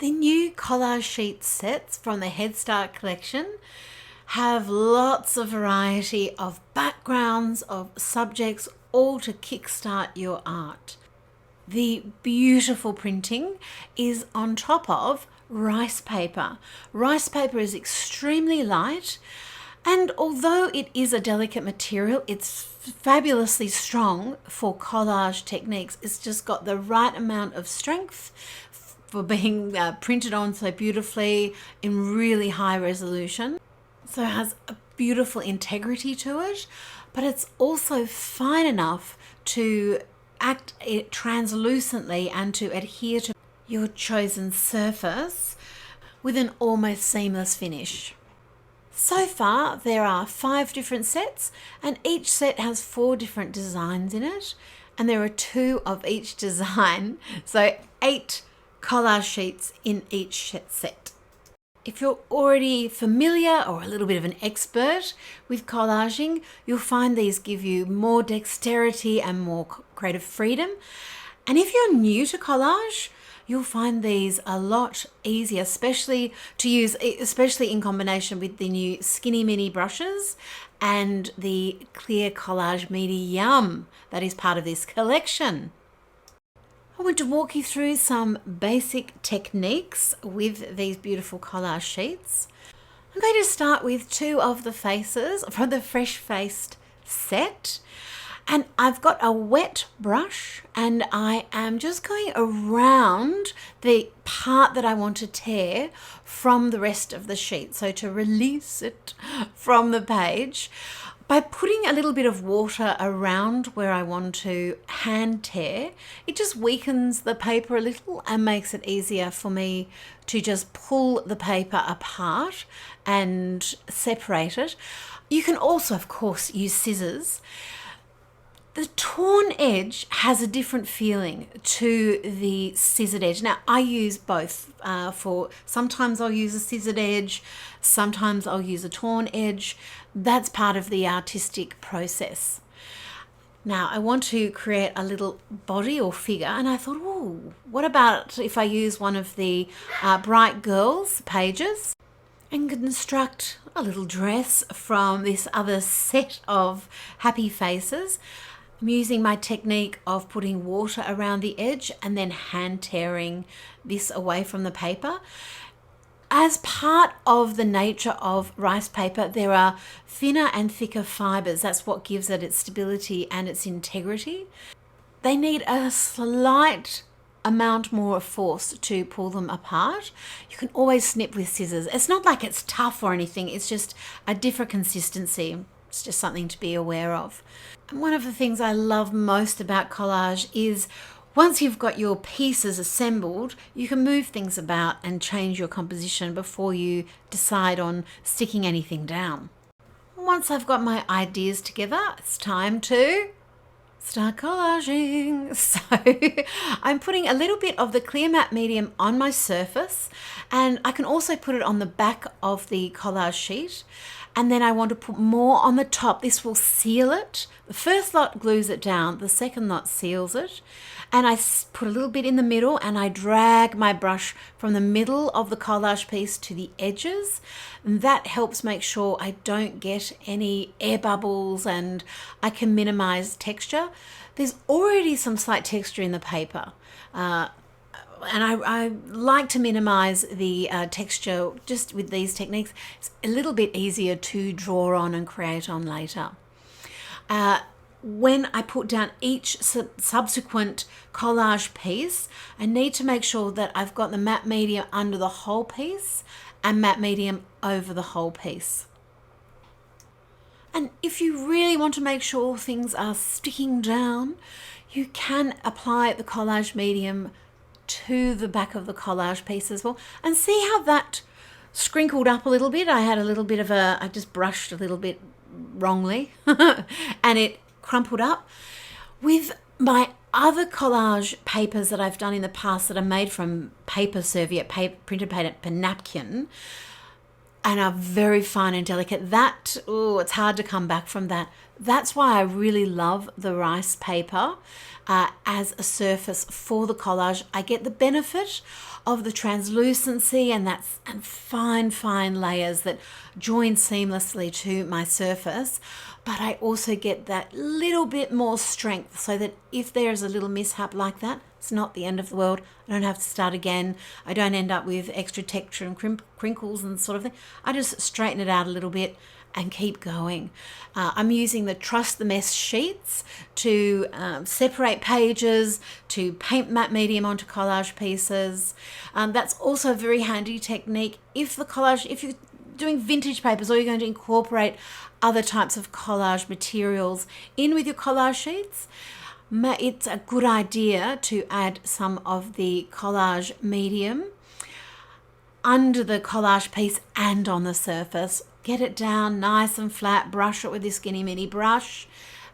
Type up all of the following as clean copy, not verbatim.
The new collage sheet sets from the Head Start collection have lots of variety of backgrounds, of subjects, all to kickstart your art. The beautiful printing is on top of rice paper. Rice paper is extremely light, and although it is a delicate material, it's fabulously strong for collage techniques. It's just got the right amount of strength for being printed on so beautifully in really high resolution. So it has a beautiful integrity to it, but it's also fine enough to act translucently and to adhere to your chosen surface with an almost seamless finish. So far there are 5 different sets, and each set has 4 different designs in it, and there are 2 of each design, so 8 collage sheets in each set. If you're already familiar or a little bit of an expert with collaging, you'll find these give you more dexterity and more creative freedom. And if you're new to collage, you'll find these a lot easier, especially to use, especially in combination with the new Skinny Mini brushes and the clear collage medium that is part of this collection. I want to walk you through some basic techniques with these beautiful collage sheets. I'm going to start with 2 of the faces from the Fresh Faced set. And I've got a wet brush, and I am just going around the part that I want to tear from the rest of the sheet. So to release it from the page, by putting a little bit of water around where I want to hand tear, it just weakens the paper a little and makes it easier for me to just pull the paper apart and separate it. You can also, of course, use scissors. The torn edge has a different feeling to the scissored edge. Now, I use both. Sometimes I'll use a scissored edge, sometimes I'll use a torn edge. That's part of the artistic process. Now, I want to create a little body or figure, and I thought, oh, what about if I use one of the Bright Girls pages and construct a little dress from this other set of happy faces. I'm using my technique of putting water around the edge and then hand tearing this away from the paper. As part of the nature of rice paper, there are thinner and thicker fibers. That's what gives it its stability and its integrity. They need a slight amount more force to pull them apart. You can always snip with scissors. It's not like it's tough or anything. It's just a different consistency. It's just something to be aware of. And one of the things I love most about collage is once you've got your pieces assembled, you can move things about and change your composition before you decide on sticking anything down. Once I've got my ideas together, it's time to start collaging. So I'm putting a little bit of the clear matte medium on my surface, and I can also put it on the back of the collage sheet. And then I want to put more on the top. This will seal it. The first lot glues it down, the second lot seals it. And I put a little bit in the middle, and I drag my brush from the middle of the collage piece to the edges. And that helps make sure I don't get any air bubbles, and I can minimize texture. There's already some slight texture in the paper. And I like to minimize the texture just with these techniques. It's a little bit easier to draw on and create on later. When I put down each subsequent collage piece, I need to make sure that I've got the matte medium under the whole piece and matte medium over the whole piece. And if you really want to make sure things are sticking down, you can apply the collage medium to the back of the collage piece as well, and see how that scrinkled up a little bit. I had a little bit of I just brushed a little bit wrongly and it crumpled up. With my other collage papers that I've done in the past that are made from paper serviette, printed paper napkin, and are very fine and delicate. That, oh, it's hard to come back from that. That's why I really love the rice paper as a surface for the collage. I get the benefit of the translucency and fine layers that join seamlessly to my surface, but I also get that little bit more strength so that if there's a little mishap like that, it's not the end of the world. I don't have to start again. I don't end up with extra texture and crinkles and sort of thing. I just straighten it out a little bit and keep going. I'm using the Trust the Mess sheets to separate pages, to paint matte medium onto collage pieces. That's also a very handy technique if you're doing vintage papers or you're going to incorporate other types of collage materials in with your collage sheets. It's a good idea to add some of the collage medium under the collage piece and on the surface. Get it down nice and flat, brush it with this skinny mini brush,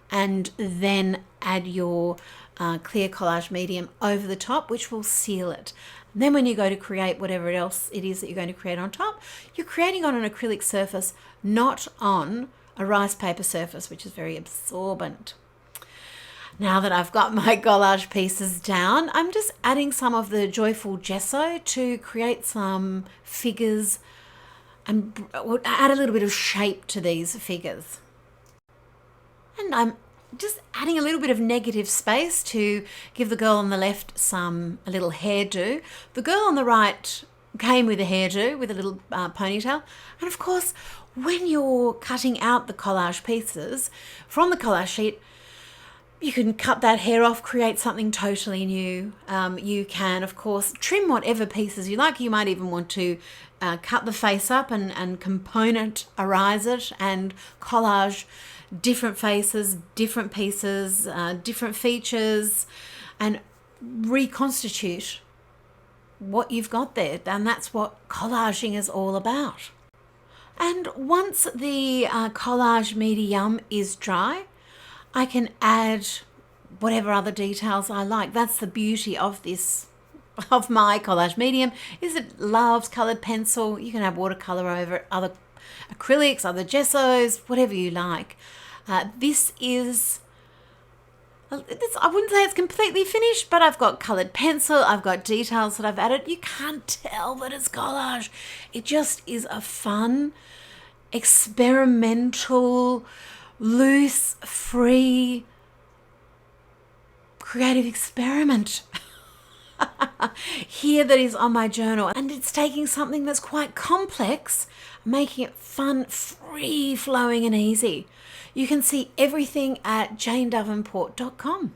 and then add your clear collage medium over the top, which will seal it. And then when you go to create whatever else it is that you're going to create on top, you're creating on an acrylic surface, not on a rice paper surface, which is very absorbent. Now that I've got my collage pieces down, I'm just adding some of the Joyful Gesso to create some figures and add a little bit of shape to these figures. And I'm just adding a little bit of negative space to give the girl on the left a little hairdo. The girl on the right came with a hairdo, with a little ponytail. And of course, when you're cutting out the collage pieces from the collage sheet, you can cut that hair off, create something totally new. You can, of course, trim whatever pieces you like. You might even want to cut the face up and componentize it and collage different faces, different pieces, different features, and reconstitute what you've got there. And that's what collaging is all about. And once the collage medium is dry, I can add whatever other details I like. That's the beauty of my collage medium, is it loves coloured pencil. You can have watercolour over it, other acrylics, other gessos, whatever you like. This is, I wouldn't say it's completely finished, but I've got coloured pencil, I've got details that I've added. You can't tell that it's collage. It just is a fun, experimental, loose, free, creative experiment here that is on my journal. And it's taking something that's quite complex, making it fun, free flowing and easy. You can see everything at janedavenport.com.